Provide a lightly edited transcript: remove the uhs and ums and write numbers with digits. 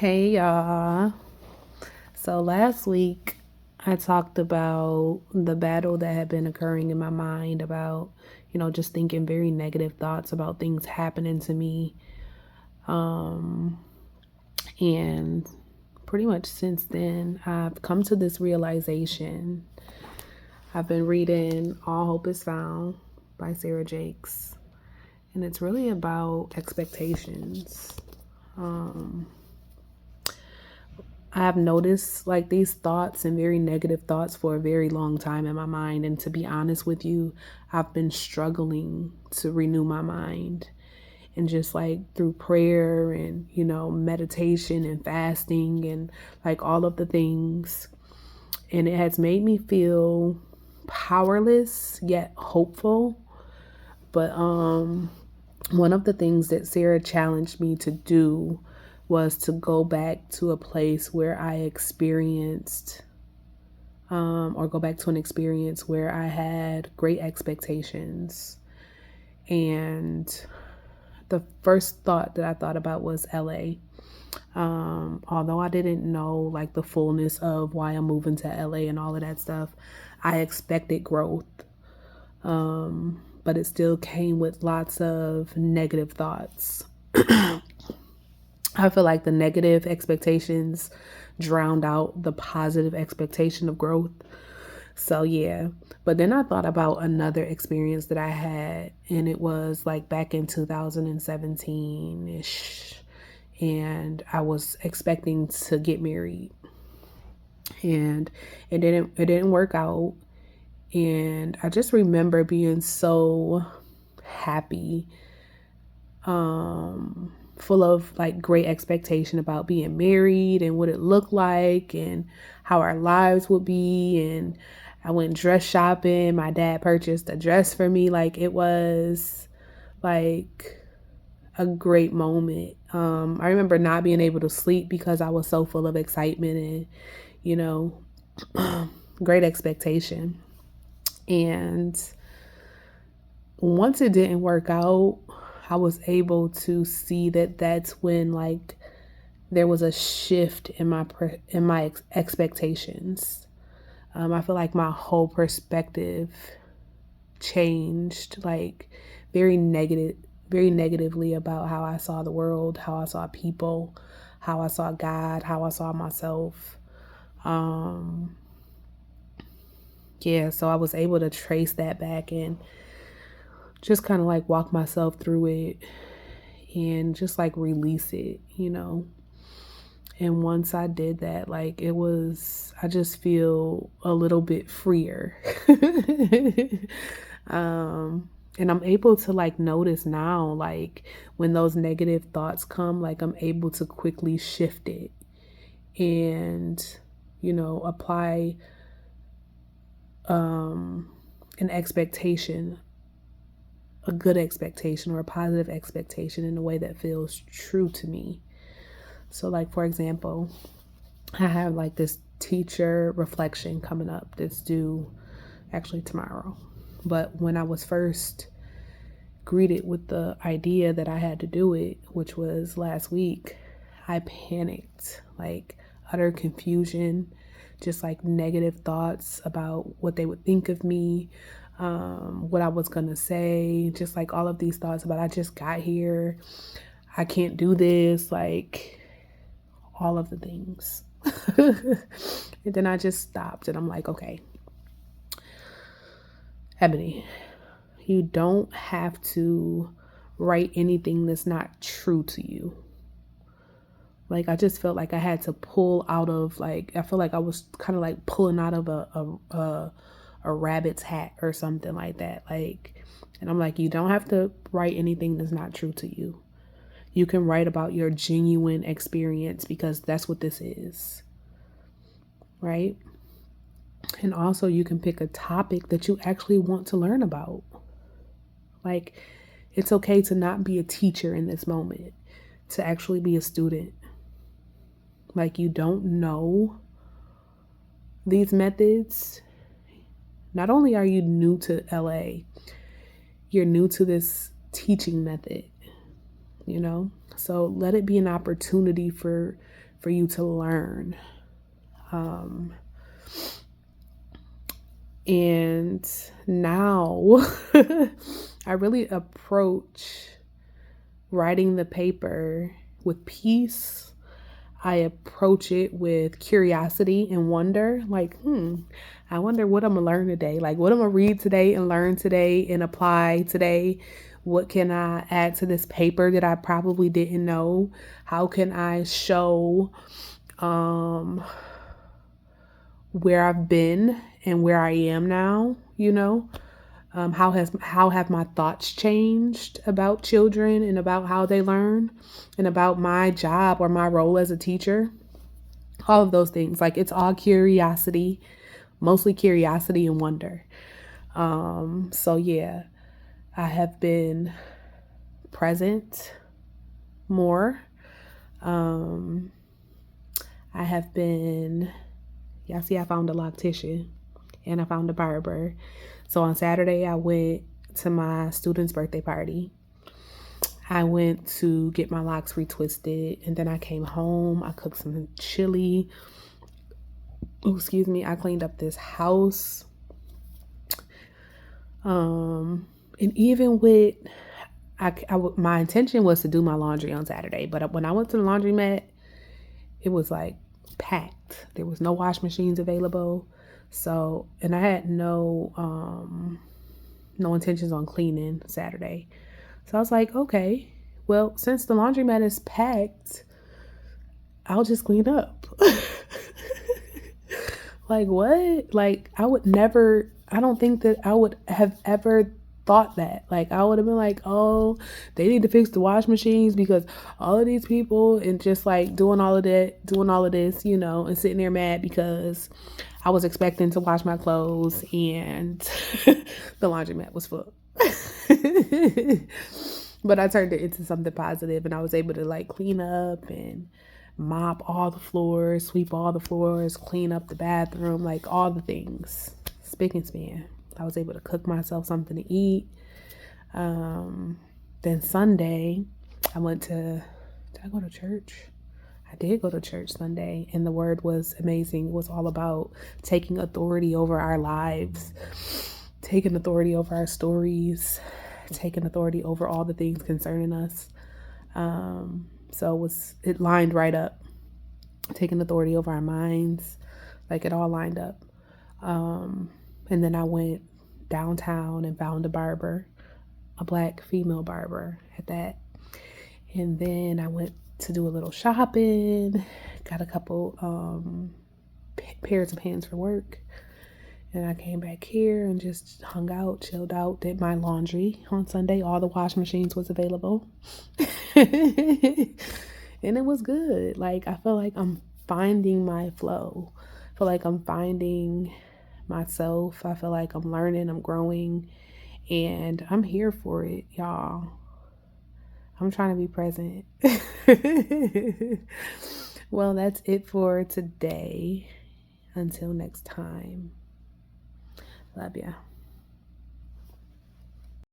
Hey y'all. So last week I talked about the battle that had been occurring in my mind about, just thinking very negative thoughts about things happening to me. And pretty much since then, I've come to this realization. I've been reading All Hope is Found by Sarah Jakes, and it's really about expectations. I have noticed like these thoughts and very negative thoughts for a very long time in my mind. And to be honest with you, I've been struggling to renew my mind. And just like through prayer and, meditation and fasting and like all of the things. And it has made me feel powerless yet hopeful. But one of the things that Sarah challenged me to do was to go back to a place where I experienced, or go back to an experience where I had great expectations. And the first thought that I thought about was LA. Although I didn't know like the fullness of why I'm moving to LA and all of that stuff, I expected growth. But it still came with lots of negative thoughts. I feel like the negative expectations drowned out the positive expectation of growth. So, yeah. But then I thought about another experience that I had, and it was like back in 2017 ish. And I was expecting to get married, and it didn't work out. And I just remember being so happy, full of like great expectation about being married and what it looked like and how our lives would be. And I went dress shopping. My dad purchased a dress for me. Like it was like a great moment. I remember not being able to sleep because I was so full of excitement and, you know, great expectation. And once it didn't work out, I was able to see that that's when like there was a shift in my expectations. I feel like my whole perspective changed, like very negative, very negatively about how I saw the world, how I saw people, how I saw God, how I saw myself. Um, yeah, so I was able to trace that back and just kind of like walk myself through it and just like release it. And once I did that, like I just feel a little bit freer. And I'm able to like notice now, like when those negative thoughts come, like I'm able to quickly shift it and, apply an expectation, a good expectation or a positive expectation in a way that feels true to me. So, like, for example, I have like this teacher reflection coming up that's due actually tomorrow. But when I was first greeted with the idea that I had to do it, which was last week, I panicked, like utter confusion, just like negative thoughts about what they would think of me, what I was gonna say, just like all of these thoughts about I just got here, I can't do this, like all of the things. And then I just stopped and I'm like, okay, Ebony, you don't have to write anything that's not true to you. Like I just felt like I had to pull out of like I feel like I was kind of like pulling out of a rabbit's hat or something like that. Like, and I'm like, you don't have to write anything that's not true to you. You can write about your genuine experience because that's what this is, right? And also, you can pick a topic that you actually want to learn about. Like, it's okay to not be a teacher in this moment, to actually be a student. Like, you don't know these methods. Not only are you new to LA, you're new to this teaching method, you know? So let it be an opportunity for for you to learn. And now I really approach writing the paper with peace. I approach it with curiosity and wonder, like, I wonder what I'm gonna learn today. Like, what I'm gonna read today and learn today and apply today. What can I add to this paper that I probably didn't know? How can I show where I've been and where I am now, how have my thoughts changed about children and about how they learn and about my job or my role as a teacher? All of those things. Like, it's all curiosity, mostly curiosity and wonder. So yeah, I have been present more. I have been, y'all see, I found a loctician and I found a barber. So on Saturday, I went to my student's birthday party. I went to get my locks retwisted, and then I came home. I cooked some chili. Oh, excuse me. I cleaned up this house. And even with, my intention was to do my laundry on Saturday, but when I went to the laundromat, it was like packed. There was no wash machines available. So, and I had no intentions on cleaning Saturday. So I was like, okay, well, since the laundromat is packed, I'll just clean up. Like, what? Like, I don't think that I would have ever thought that. Like, I would have been like, oh, they need to fix the wash machines because all of these people, and just like doing all of this, and sitting there mad because I was expecting to wash my clothes and the laundromat was full. But I turned it into something positive, and I was able to like clean up and mop all the floors, sweep all the floors, clean up the bathroom, like all the things, spick and span. I was able to cook myself something to eat. Then Sunday, did I go to church? I did go to church Sunday, and the word was amazing. It was all about taking authority over our lives, taking authority over our stories, taking authority over all the things concerning us. So it lined right up. Taking authority over our minds, like it all lined up. And then I went downtown and found a barber, a Black female barber at that. And then I went to do a little shopping, got a couple pairs of pants for work. And I came back here and just hung out, chilled out, did my laundry on Sunday. All the wash machines was available. And it was good. Like, I feel like I'm finding my flow. I feel like I'm finding myself. I feel like I'm learning, I'm growing, and I'm here for it, y'all. I'm trying to be present. Well, that's it for today. Until next time. Love ya.